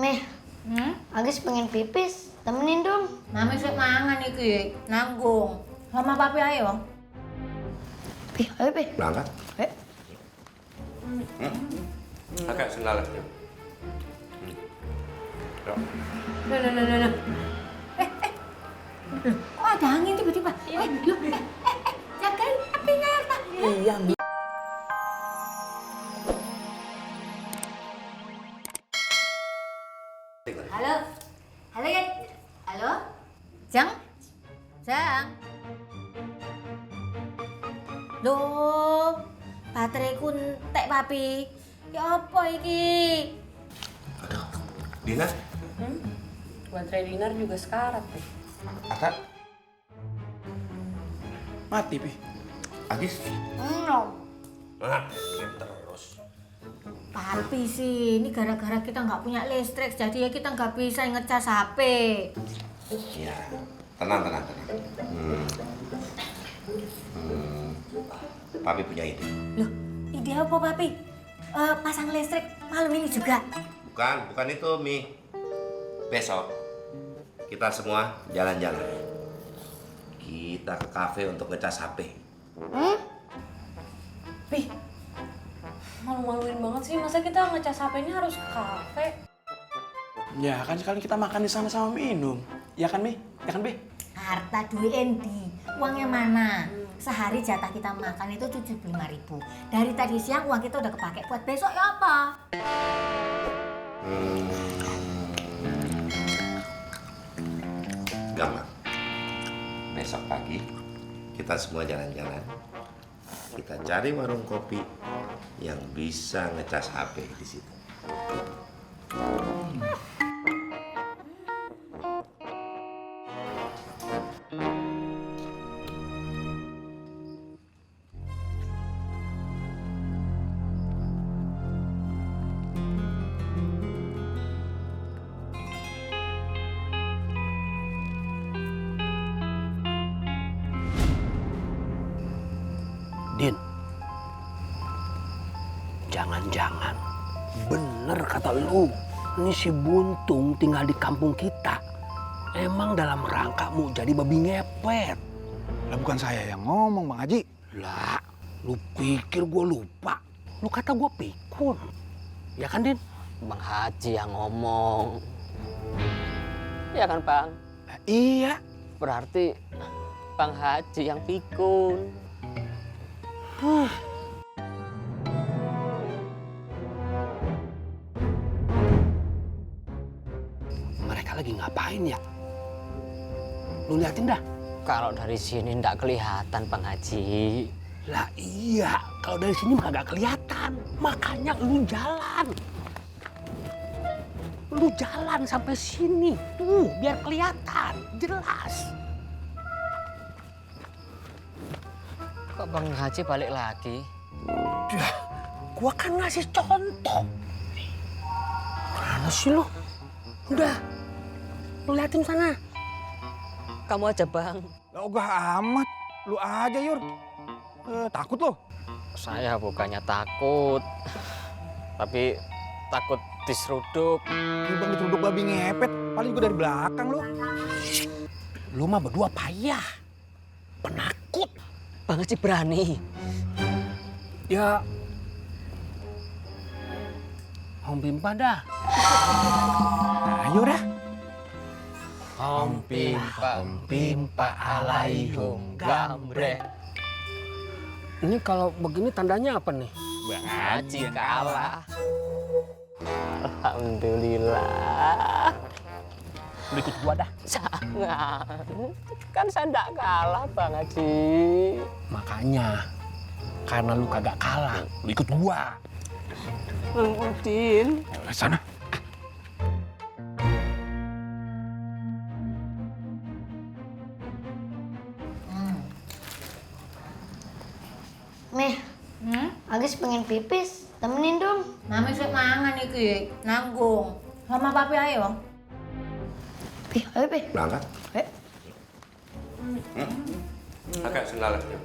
Meh, Agis pengen pipis, temenin dong. Mami sik mangan iki, nanggung. Sama papi ayo. Pi, ayo Pi. Berangkat? Ayo. Agak sendal. Yuk. Loh. Kok ada angin tiba-tiba? Jagain apinya ya, Pak. Iya, Mi. Halo. Halo ya. Halo. Jang? Jang. Loh, bateraiku entek, Papi. Ya apa iki? Aduh, Dina, Baterai dinar juga sekarat, Pi. Ata, Mati, Pi. Agis. No. Nah, terus. Papi sih, ini gara-gara kita nggak punya listrik, jadi ya kita nggak bisa ngecas HP. Ya, tenang. Papi punya ide. Loh, ide apa, Papi? Pasang listrik malam ini juga? Bukan itu, Mi. Besok kita semua jalan-jalan. Kita ke kafe untuk ngecas HP. Pi, malu-maluin banget sih. Masa kita ngecas HP-nya harus ke kafe? Ya kan sekali kita makan di sana sama minum. Ya kan, Mi? Ya kan, Bi? Harta duit endi, uangnya mana? Sehari jatah kita makan itu 75.000. Dari tadi siang uang kita udah kepake buat besok ya apa? Gampang. Besok pagi kita semua jalan-jalan. Kita cari warung kopi yang bisa ngecas HP di situ. Din, jangan-jangan bener kata lu, ini si Buntung tinggal di kampung kita. Emang dalam rangka mau jadi babi ngepet. Lah bukan saya yang ngomong, Bang Haji. Lah, lu pikir gue lupa? Lu kata gue pikun. Ya kan, Din? Bang Haji yang ngomong. Ya kan, Bang? Iya. Berarti Bang Haji yang pikun. Mereka lagi ngapain ya? Lu liatin dah. Kalau dari sini ndak kelihatan, Bang Haji. Lah iya, kalau dari sini mah gak kelihatan. Makanya lu jalan. Lu jalan sampai sini. Tuh, biar kelihatan. Jelas. Kok Bang Haji balik lagi? Dah, gua kan ngasih contoh. Mana sih lu? Udah, lu liatin sana. Kamu aja, Bang. Lah ogah amat. Lu aja, Yur. Takut lo? Saya bukannya takut. Tapi takut diseruduk. Bang diseruduk babi ngepet. Paling juga dari belakang lo. Lu mah berdua payah. Penakut. Bang Haji berani. Ya, Om Bimpa dah. Ayo dah. Om Bimpa alaihum gambre. Ini kalau begini tandanya apa nih? Bang Haji kalah. Alhamdulillah. Lu ikut gua dah. Jangan. Kan saya ndak kalah, Bang Haji. Makanya, karena lu kagak kalah, lu ikut gua. Bang Udin. Sana. Meh, Agis pengen pipis, temenin dong. Mami sik mangan iki, nanggung. Sama papi ayo. Pi, ayo Pi. Berangkat? Ayo. Agak sendal. Yuk.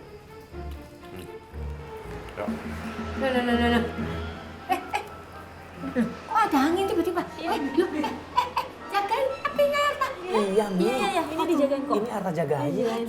Loh. Kok ada angin tiba-tiba? Jagain apinya Arta. Iya, Mi. Iya, ini dijagain kok. Ini Arta jagain.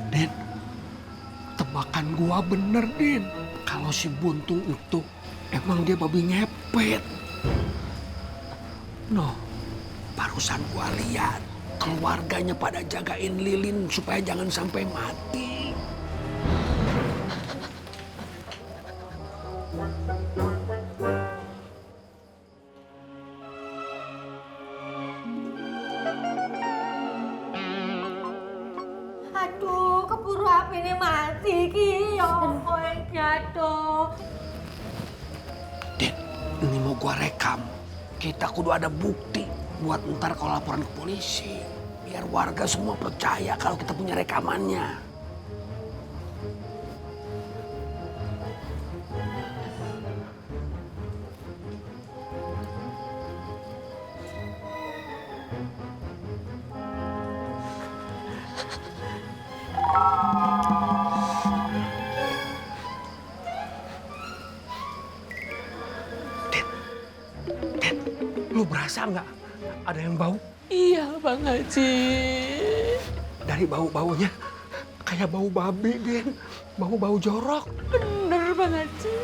Din, tebakan gua bener, Din. Kalau si Buntung itu emang dia babi ngepet. Noh, barusan gua lihat keluarganya pada jagain lilin supaya jangan sampai mati. Aduh, keburu apinya mati ki. Ya ampun, jatuh. Din, ini mau gua rekam. Kita kudu ada bukti buat ntar kalau laporan ke polisi. Biar warga semua percaya kalau kita punya rekamannya. Lu berasa nggak ada yang bau? Iya, Bang Haji. Dari bau-baunya kayak bau babi, Din. Bau-bau jorok. Bener, Bang Haji.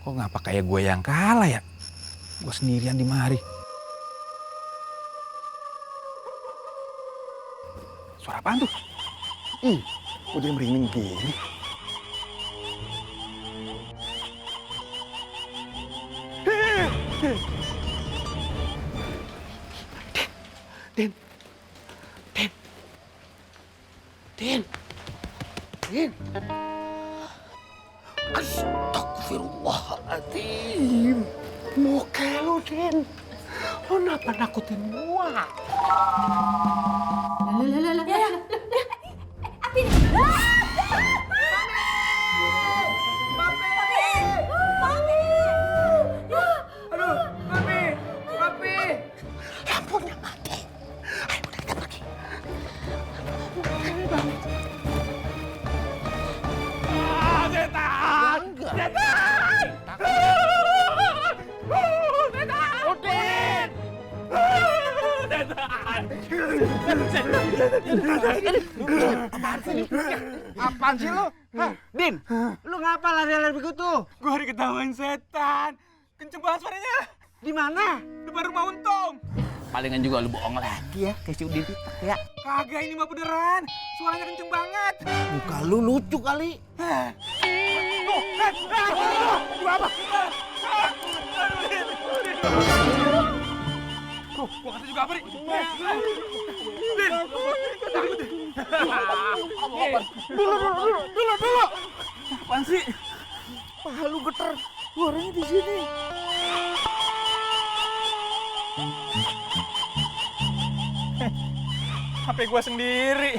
Kok ngapa kayak gue yang kalah ya? Gue sendirian di mari. Suara apaan tuh? Kok dia merinding gini? Din. Din. Din. Din. Astagfirullahaladzim. Muka lu, Din. Lu kenapa nakutin gua? Lampunya mati. Ayo udah kita pergi. Setan! Setan! Udin! Apaan sih lu? Hah? Din, lu ngapa lari-lari begitu? Gua diketawain setan. Kenceng banget suaranya. Di mana? Depan rumah Untung. Palingan juga lu bohong lagi ya, kayak si Udin itu ya. Kagak, ini mah beneran. Suaranya kenceng banget. Muka lu lucu kali. Gua apa? Gua kata juga apa nih? Din! Dulu! Apaan sih? Paha lu getar. Suaranya di sini. HP gua sendiri.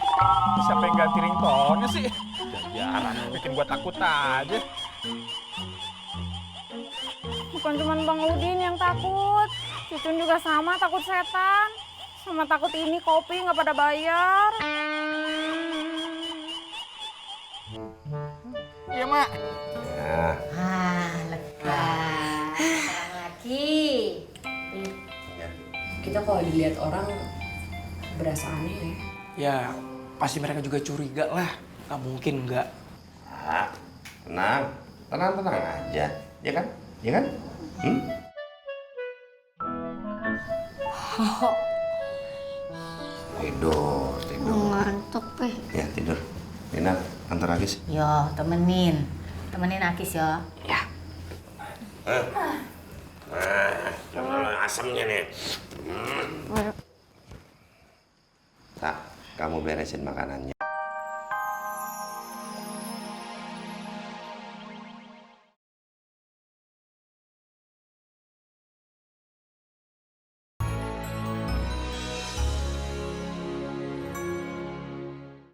Siapa yang ganti ringtone-nya sih? Jarang bikin gua takut aja. Bukan cuma Bang Udin yang takut, Cicun juga sama takut setan. Sama takut ini kopi nggak pada bayar. Iya, Mak. Lega. Sekarang lagi. Kita kalau dilihat orang berasa aneh ya. Ya, pasti mereka juga curiga lah. Nggak mungkin nggak. Ah, tenang aja, ya kan? Ya kan? Tidur. Ngantuk, Pe. Ya tidur. Nina, antar ngantar Agis? Yo, temenin Agis ya. Ya. Asamnya nih. Tak, kamu beresin makanannya.